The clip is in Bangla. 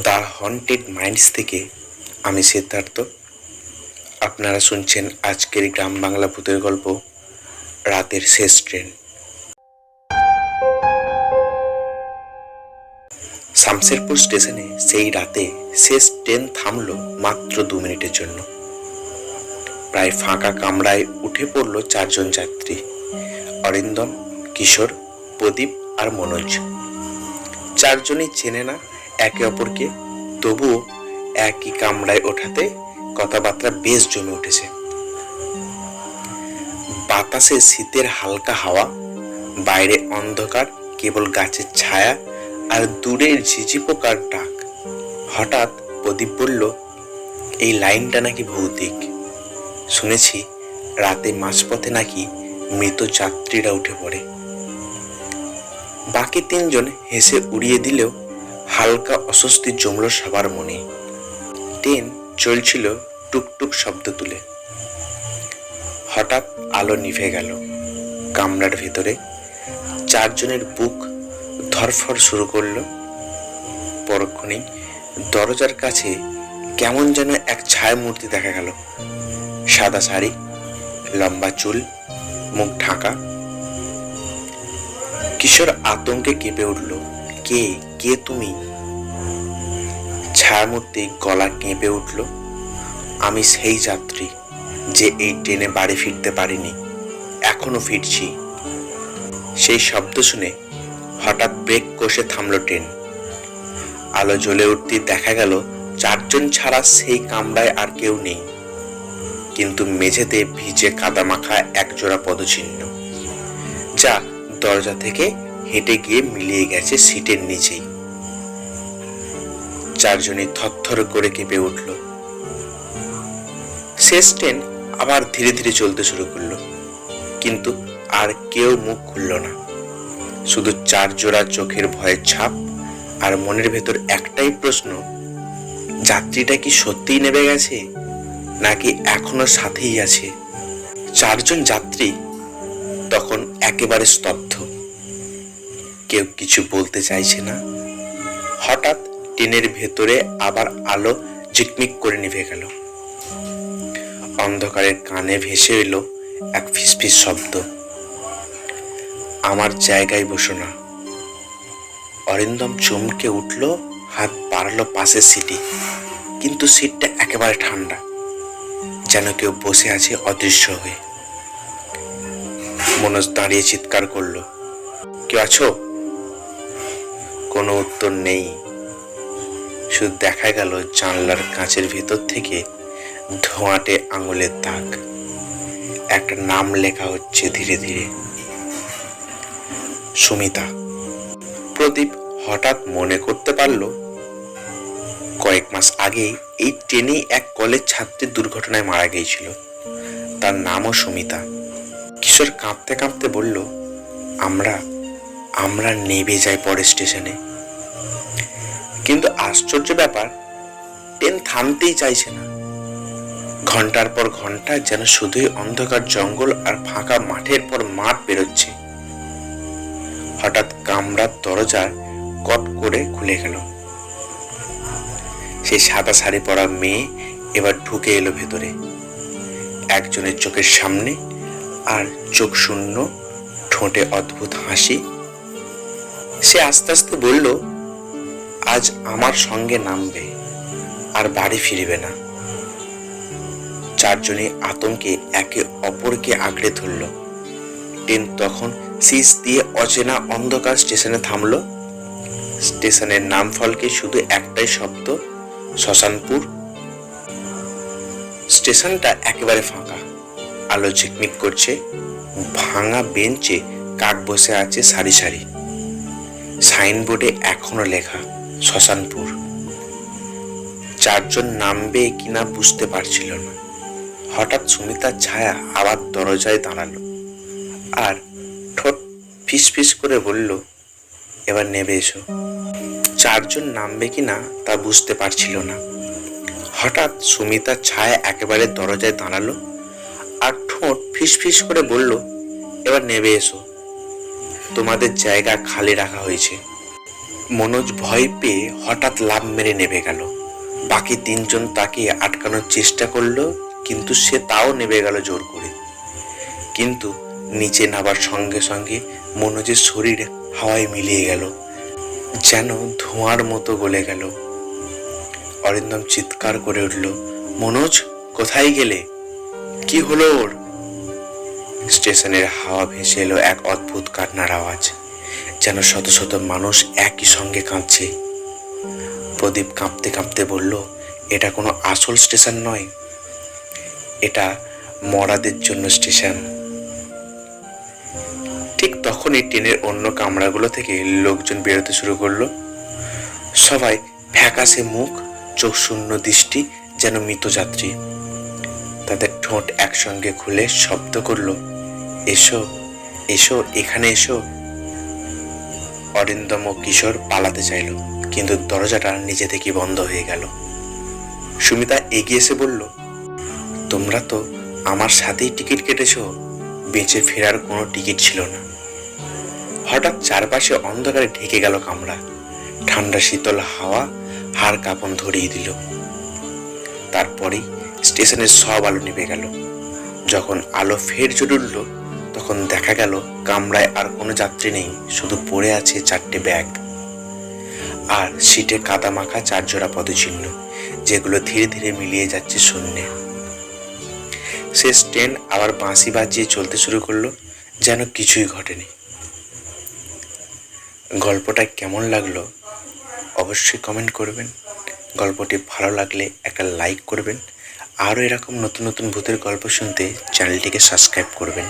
দ্য হন্টেড মাইন্ডস থেকে আমি সিদ্ধার্থ। আপনারা শুনছেন আজকের গ্রাম বাংলা ভূতের গল্প, রাতের শেষ ট্রেন। শামশেরপুর স্টেশনে সেই রাতে শেষ ট্রেন থামল মাত্র 2 মিনিটের জন্য। প্রায় ফাঁকা কামরায় উঠে পড়ল 4 জন যাত্রী: অরিন্দম, কিশোর, প্রদীপ আর মনোজ। 4 জনই চেনে না একে অপরকে, তবুও একই কামরায় ওঠাতে কথাবার্তা বেশ জমে উঠেছে। বাতাসে শীতের হালকা হাওয়া, বাইরে অন্ধকার, কেবল গাছের ছায়া আর দূরের ঝিঝি পোকার ডাক। হঠাৎ প্রদীপ বলল, এই লাইনটা নাকি ভৌতিক। শুনেছি রাতে মাঝপথে নাকি মৃত যাত্রীরা উঠে পড়ে। বাকি 3 জন হেসে উড়িয়ে দিলেও হালকা অস্বস্তি জমল সবার মনে। ট্রেন চলছিল টুকটুক শব্দ তুলে। হঠাৎ আলো নিভে গেল কামরার ভেতরে। 4 জনের বুক ধরফর শুরু করলো। পরক্ষণেই দরজার কাছে কেমন যেন এক ছায়া মূর্তি দেখা গেল। সাদা শাড়ি, লম্বা চুল, মুখ ঢাকা। কিশোর আতঙ্কে কেঁপে উঠল, কে কে তুমি? ছায়ামূর্তি গলা কেঁপে উঠল, আমি সেই যাত্রী যে এই ট্রেনে বাড়ি ফিরতে পারিনি, এখনো ফিরছি। সেই শব্দ শুনে হঠাৎ ব্রেক কষে থামল ট্রেন। আলো জ্বলে উঠতে দেখা গেল 4 জন ছাড়া সেই কামরায় আর কেউ নেই, কিন্তু মেঝেতে ভিজে কাদামাখা একজোড়া পদচিহ্ন, যা দরজা থেকে হেঁটে গিয়ে মিলিয়ে গেছে সিটের নিচেই। 4 জনই থরথর করে কেঁপে উঠল। শেষ ট্রেন আবার ধীরে ধীরে চলতে শুরু করলো, কিন্তু আর কেউ মুখ খুলল না। শুধু 4 জোড়া চোখের ভয়ের ছাপ আর মনের ভেতর একটাই প্রশ্ন, যাত্রীটা কি সত্যিই নেমে গেছে নাকি এখনো সাথেই আছে? 4 জন যাত্রী তখন একেবারে স্তব্ধ, কেউ কিছু বলতে চাইছে না। হঠাৎ ট্রেনের ভেতরে আবার আলো ঝিকমিক করে নিভে গেল। অন্ধকারের কানে ভেসে এলো এক ফিসফিস শব্দ, আমার জায়গায় বসো না। অরিন্দম চমকে উঠল, হাত বাড়ালো পাশের সিটে, কিন্তু সিটটা একেবারে ঠান্ডা, যেন কেউ বসে আছে অদৃশ্য হয়ে। মনোজ দাঁড়িয়ে চিৎকার করলো, কেউ আছো? কোনো উত্তর নেই। শুধু দেখা গেল জানলার কাঁচের ভেতর থেকে ধোঁয়াটে আঙুলের দাগ। একটা নাম লেখা হচ্ছে ধীরে ধীরে, সুমিতা। প্রদীপ হঠাৎ মনে করতে পারল, কয়েক মাস আগেই এই ট্রেনেই এক কলেজ ছাত্রীর দুর্ঘটনায় মারা গিয়েছিল, তার নামও সুমিতা। কিশোর কাঁপতে কাঁপতে বলল, আমরা নেমে যাই পরের স্টেশনে। কিন্তু আশ্চর্য ব্যাপার, ট্রেন থামতেই চাইছে না। ঘন্টার পর ঘন্টা যেন শুধুই অন্ধকার জঙ্গল আর ফাঁকা মাঠের পর মাঠ বেরোচ্ছে। হঠাৎ কামরার দরজা কট করে খুলে গেল। সেই সাদা শাড়ি পরা মেয়ে এবার ঢুকে এলো ভেতরে। একজনের চোখের সামনে আর চোখ শূন্য, ঠোঁটে অদ্ভুত হাসি। সে আস্তে আস্তে বলল, আজ আমার সঙ্গে নামবে আর বাড়ি ফিরবে না। 4 জনই আতঙ্কে একে অপরকে আঁকড়ে ধরল। ট্রেন তখন সিস দিয়ে অচেনা অন্ধকার স্টেশনে থামলো। স্টেশনের নাম ফলকে শুধু একটাই শব্দ, শ্মশানপুর। স্টেশনটা একেবারে ফাঁকা, আলো ঝিকমিক করছে। ভাঙা বেঞ্চে কাক বসে আছে সারি সারি। সাইনবোর্ডে এখনো লেখা শ্মশানপুর। 4 জন নামবে কিনা বুঝতে পারছিল না। হঠাৎ সুমিতার ছায়া আবার দরজায় দাঁড়ালো আর ঠোঁট ফিসফিস করে বলল, এবার নেমে এসো। 4 জন নামবে কিনা তা বুঝতে পারছিল না। হঠাৎ সুমিতার ছায়া একেবারে দরজায় দাঁড়ালো আর ঠোঁট ফিসফিস করে বলল, এবার নেমে এসো, তোমাদের জায়গা খালি রাখা হয়েছে। মনোজ ভয় পেয়ে হঠাৎ লাফ মেরে নেমে গেল। বাকি তিনজন তাকে আটকানোর চেষ্টা করলো, কিন্তু সে তাও নেমে গেল জোর করে। কিন্তু নিচে নামার সঙ্গে সঙ্গে মনোজের শরীর হাওয়ায় মিলিয়ে গেল, যেন ধোঁয়ার মতো গলে গেল। অরিন্দম চিৎকার করে উঠল, মনোজ কোথায় গেলে? কি হলো ওর? স্টেশনের হাওয়া ভেসে এলো এক অদ্ভুত কান্নার আওয়াজ, যেন শত শত মানুষ একই সঙ্গে কাঁদছে। প্রদীপ কাঁপতে কাঁপতে বলল, এটা কোনো আসল স্টেশন নয়, এটা মরাদের জন্য স্টেশন। ঠিক তখনই ট্রেনের অন্য কামরাগুলো থেকে লোকজন বেরোতে শুরু করলো। সবাই ফ্যাকাশে মুখ, চোখ শূন্য দৃষ্টি, যেন মৃত যাত্রী। তাদের ঠোঁট একসঙ্গে খুলে শব্দ করলো, এসো এসো, এখানে এসো। অরিন্দম ও কিশোর পালাতে চাইল, কিন্তু দরজাটা নিজে থেকে বন্ধ হয়ে গেল। সুমিতা এগিয়ে এসে বলল, তোমরা তো আমার সাথেই টিকিট কেটেছো, বেঁচে ফেরার কোনো টিকিট ছিল না। হঠাৎ চারপাশে অন্ধকারে ঢেকে গেল কামরা। ঠান্ডা শীতল হাওয়া হাড় কাঁপন ধরিয়ে দিল। তারপরেই স্টেশনের সব আলো নিভে গেল। যখন আলো ফের জ্বলে উঠল, তখন দেখা গেল কামরায় আর কোনো যাত্রী নেই, শুধু পড়ে আছে 4টে ব্যাগ আর সিটে কাদা মাখা 4 জোড়া পদচিহ্ন, যেগুলো ধীরে ধীরে মিলিয়ে যাচ্ছে শূন্যে। শেষ ট্রেন আবার বাঁশি বাজিয়ে চলতে শুরু করলো, যেন কিছুই ঘটেনি। গল্পটা কেমন লাগলো অবশ্যই কমেন্ট করবেন। গল্পটি ভালো লাগলে একটা লাইক করবেন। আরও এরকম নতুন নতুন ভূতের গল্প শুনতে চ্যানেলটিকে সাবস্ক্রাইব করবেন।